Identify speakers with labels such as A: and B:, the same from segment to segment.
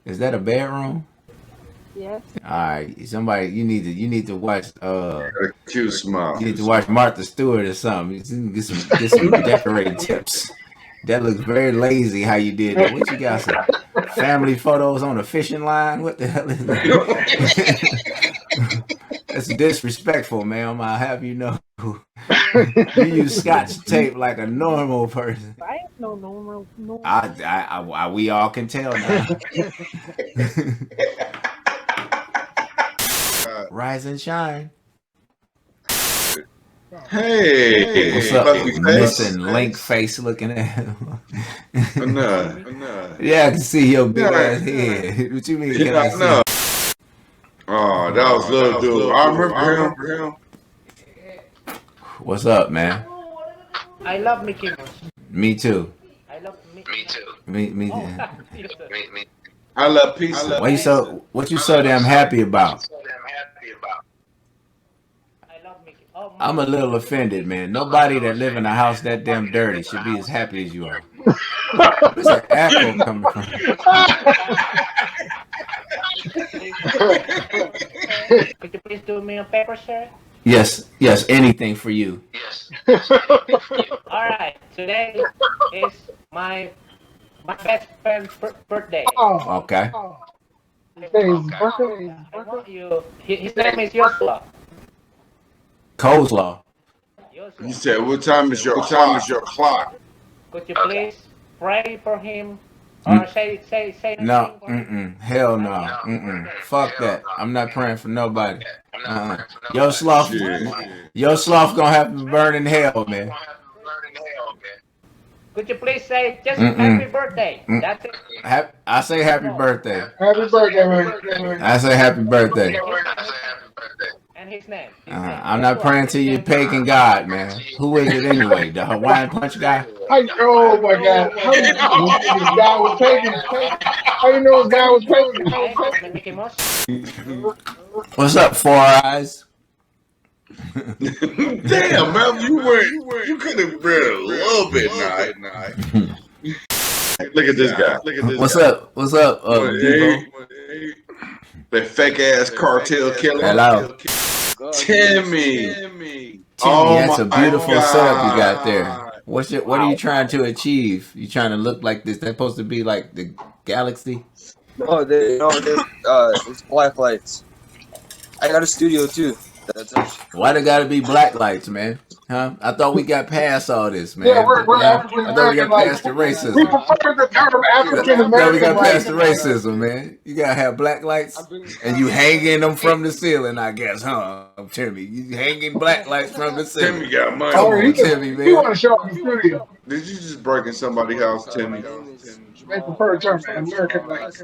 A: Is that a bedroom?
B: Yes.
A: All right, somebody, you need to watch.
C: Cute smile.
A: You need to watch Martha Stewart or something. You get some decorating tips. That looks very lazy. How you did that? What you got? Some family photos on a fishing line? What the hell is that? That's disrespectful, ma'am. I'll have you know. You use Scotch tape like a normal person.
B: I ain't no normal.
A: We all can tell now. Rise and shine.
C: Hey,
A: What's up?
C: puppy
A: Missing
C: face.
A: link face looking at him.
C: Nah.
A: Yeah, I can see your big ass head. What you mean? Can I see?
C: No. Oh, that was little dude. I remember him.
A: What's up, man?
B: I love Mickey Mouse.
A: Me too.
B: I love Mickey.
D: Me too.
A: Me.
D: Me.
C: I love pizza.
A: What you so damn happy about?
B: I love Mickey. Oh,
A: I'm a little offended, man. Nobody that live in a house that damn dirty should be as happy as you are. Where's that echo coming from?
B: Could you please do me a paper, sir?
A: Yes, anything for you.
D: Yes.
B: All right. Today is my best friend's birthday.
A: Okay.
B: I want you. His name is Joshua.
A: Coleslaw.
C: You said, what time is your clock?
B: Could you please pray for him or say
A: No,
B: anything?
A: hell no, fuck that. I'm not praying for nobody. Your sloth gonna have to burn in hell, man.
B: Could you please say just happy birthday? That's it.
A: I say happy birthday.
E: Happy birthday, man.
A: I say happy birthday.
B: And his name.
A: I'm not praying to your pagan god, man. Who is it anyway? The Hawaiian Punch guy?
E: Oh my God! How you know this guy was pagan? How you know this guy was pagan?
B: Mickey Mouse.
A: What's up, Four Eyes?
C: Damn, man, you could have read a little bit now. Look at this guy.
A: What's up? What's up, Debo?
C: The fake ass cartel killer.
A: Hello.
C: Timmy.
A: That's a beautiful setup you got there. What are you trying to achieve? You trying to look like this? That's supposed to be like the galaxy?
F: No, it's black lights. I got a studio too.
A: Why they gotta be black lights, man? Huh? I thought we got past all this, man.
E: Yeah, we're African
A: I thought we got
E: American.
A: past the racism.
E: We prefer the term African
A: I thought we
E: American.
A: got past the racism, man. You gotta have black lights, and you hanging them from the ceiling, I guess, huh, Timmy? You hanging black lights from the ceiling.
C: Timmy got money.
E: Oh, he
A: Timmy, man.
E: He want to show up in the studio.
C: Did you just break in somebody's house, Timmy?
E: They prefer the term American lights.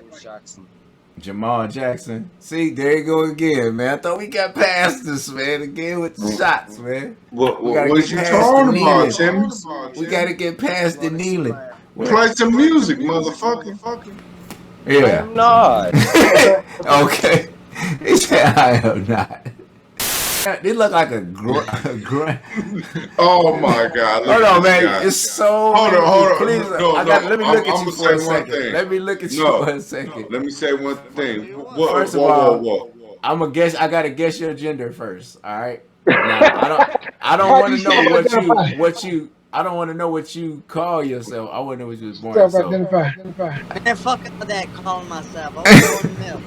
A: Jamal Jackson. See, there you go again, man. I thought we got past this, man. Again with the shots, man.
C: What you talking about, Timmy?
A: We gotta get past the kneeling.
C: Play some music, motherfucker.
A: Yeah.
F: I'm not.
A: Okay. He said, I am not. They look like a
C: Oh my God!
A: Hold on, man. It's so.
C: Hold on.
A: Please, let me look at you for a second.
C: Let
A: me look at you for a second.
C: Let me say one thing.
A: First of all, I'm gonna guess. I gotta guess your gender first. All right. Now, I don't want to know what you. I don't want to know what you call yourself. I want to know what you was born.
E: Self-identify.
G: I ain't fucking with that calling myself. I was born male.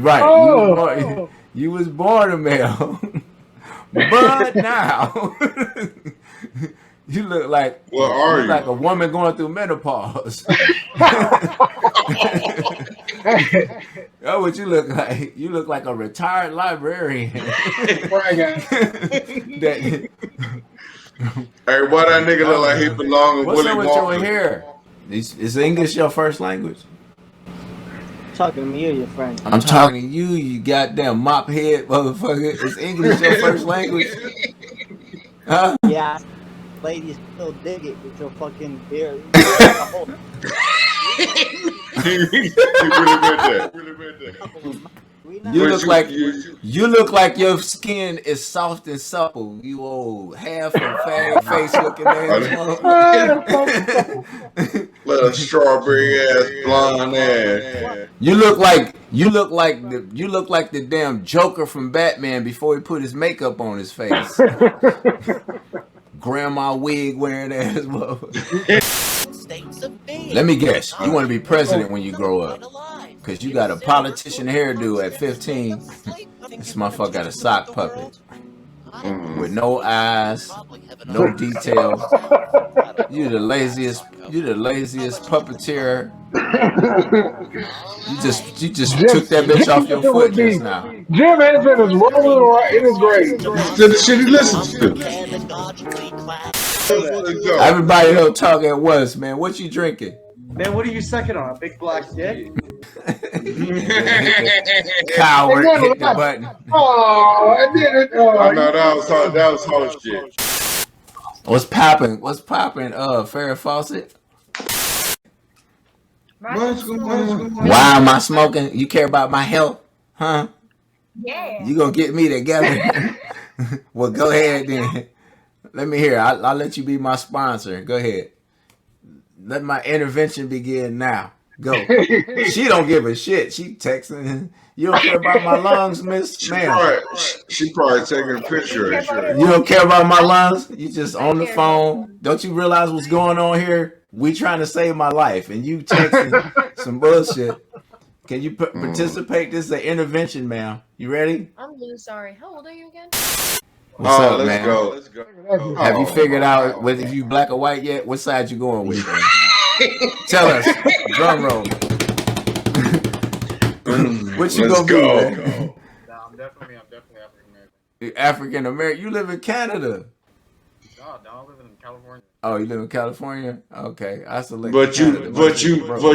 A: Right. You was born a male. But now you look like like a woman going through menopause. That's what you look like. You look like a retired librarian.
C: Hey, why that nigga look like he belong in
A: What's
C: Willy
A: up with
C: Wonka?
A: your hair? Is English your first language?
G: Talking to me or your friend?
A: I'm talking to you, you goddamn mop head motherfucker. Is English your first language? Huh?
G: Yeah, ladies still dig it with your fucking beard.
C: He really meant that.
A: You look like your skin is soft and supple. You old half a fag face looking ass.
C: Little strawberry ass, blonde ass.
A: You look like the damn Joker from Batman before he put his makeup on his face. Grandma wig wearing ass. Let me guess. You want to be president when you grow up. Because you got a politician hairdo at 15. This motherfucker got a sock puppet. With no eyes, no details. You the laziest puppeteer. You just took that bitch off your foot just now.
E: Jim Henson is rolling in his grave.
C: To the shit he listens to.
A: Everybody don't talk at once, man. What you drinking?
D: Man, what are you sucking on? A big black dick?
A: Coward, hit the button.
E: Oh, I did it.
C: I know that was hard shit.
A: What's popping? Farrah Fawcett? Why am I smoking? You care about my health? Huh?
H: Yeah.
A: You gonna get me together? Well, go ahead then. Let me hear. I'll let you be my sponsor. Go ahead. Let my intervention begin now. Go. She don't give a shit. She texting. You don't care about my lungs, miss? Ma'am.
C: She probably taking a picture of it.
A: You don't care about my lungs? You just on the phone. Don't you realize what's going on here? We trying to save my life, and you texting some bullshit. Can you participate? This is an intervention, ma'am. You ready?
H: I'm really sorry. How old are you again?
A: What's up,
C: let's
A: man?
C: go. Let's go.
A: Have you figured out whether you black or white yet? What side you going with? Tell us. Drum roll. What you gonna be, man?
D: Nah, I'm definitely African American.
A: You African American. You live in Canada.
D: No, I live in California.
A: Oh, you live in California? Okay, I select.
C: But
A: Canada.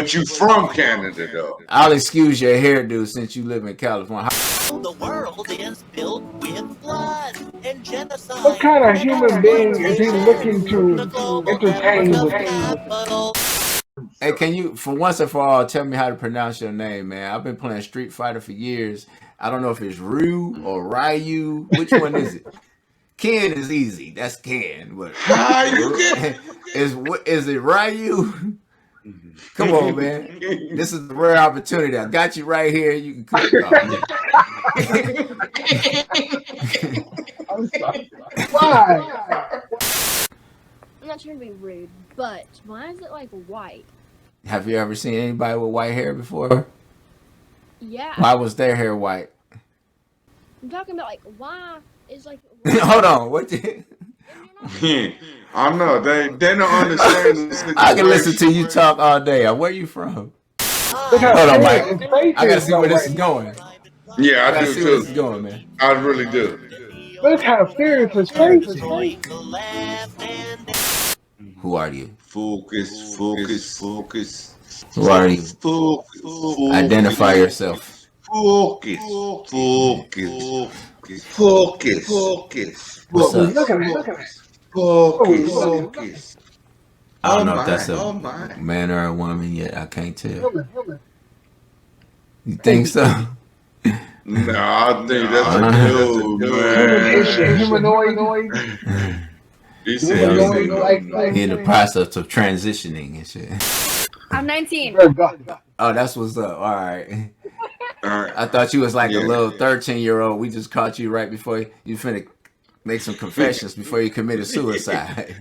C: you from Canada though.
A: I'll excuse your hairdo since you live in California.
I: The world is filled with blood and genocide.
E: What kind of human being is he looking to entertain with?
A: Hey, can you, for once and for all, tell me how to pronounce your name, man? I've been playing Street Fighter for years. I don't know if it's Ryu or Ryu. Which one is it? Ken is easy. That's Ken. But is it Ryu? Come on, man. This is a rare opportunity. I got you right here. You can click on it.
E: I'm sorry. Why?
H: I'm not trying to be rude, but why is it like white?
A: Have you ever seen anybody with white hair before?
H: Yeah.
A: Why was their hair white?
H: I'm talking about like why is like.
A: Hold on. What?
C: I know they don't understand this.
A: I can listen to you talk all day. Where you from? Hold on, Mike. I gotta see where this is going.
C: Yeah, I do
A: see where this is
C: too.
A: going, man.
C: I really do.
E: Look how serious his face is.
A: Who are you?
C: Focus.
A: Who are you?
C: Focus.
A: Identify yourself.
C: Focus.
A: What's up?
E: Look at him.
C: Focus.
A: I don't know if that's a man or a woman yet. I can't tell. You think so?
C: No, I think that's a dude, man.
E: Humanoid.
C: He said
A: He in the process of transitioning and shit.
H: I'm 19.
A: Oh, that's what's up. All right.
C: All right.
A: I thought you was like a little 13-year-old. We just caught you right before you finna make some confessions before you committed suicide.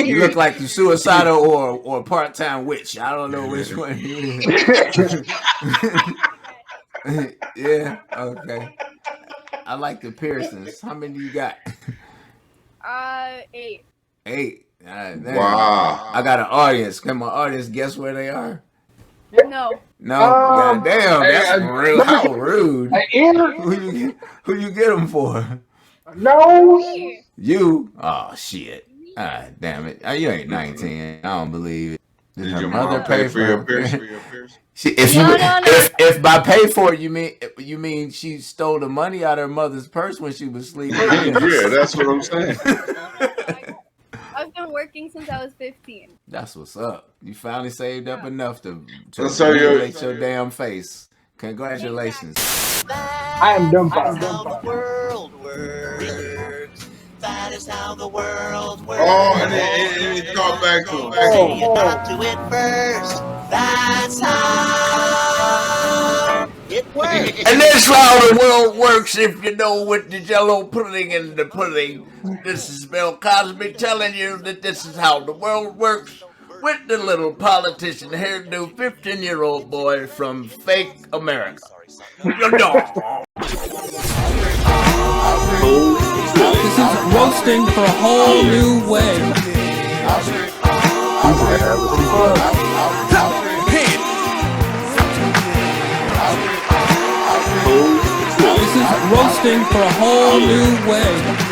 A: You look like you suicidal or a part-time witch. I don't know which one you Yeah, okay. I like the piercings. How many you got?
H: 8.
A: 8.
C: Wow.
A: I got an audience. Can my audience guess where they are?
H: No.
A: No. Goddamn, that's rude. How rude. Who you get them for?
E: No.
A: You? Oh shit. Ah, damn it. You ain't 19. I don't believe it. Did
C: Did
A: her
C: your
A: mother
C: mom
A: pay
C: pay
A: for
C: for your
A: her?
C: piercing?
A: If by pay for it you mean she stole the money out of her mother's purse when she was sleeping?
C: Yeah, that's what I'm saying.
H: I've been working since I was 15.
A: That's what's up. You finally saved up enough to
C: So
A: regulate your damn face. Congratulations.
E: I am dumbfounded.
I: That's how the world works. That is how the world works.
C: Oh, and it called back to him.
I: Say you got to it first. That's how it works.
A: And that's how the world works if you know with the jello pudding and the pudding. This is Bill Cosby telling you that this is how the world works with the little politician hairdo 15-year-old boy from fake America.
J: This is roasting for a whole new way. This is roasting for a whole new way.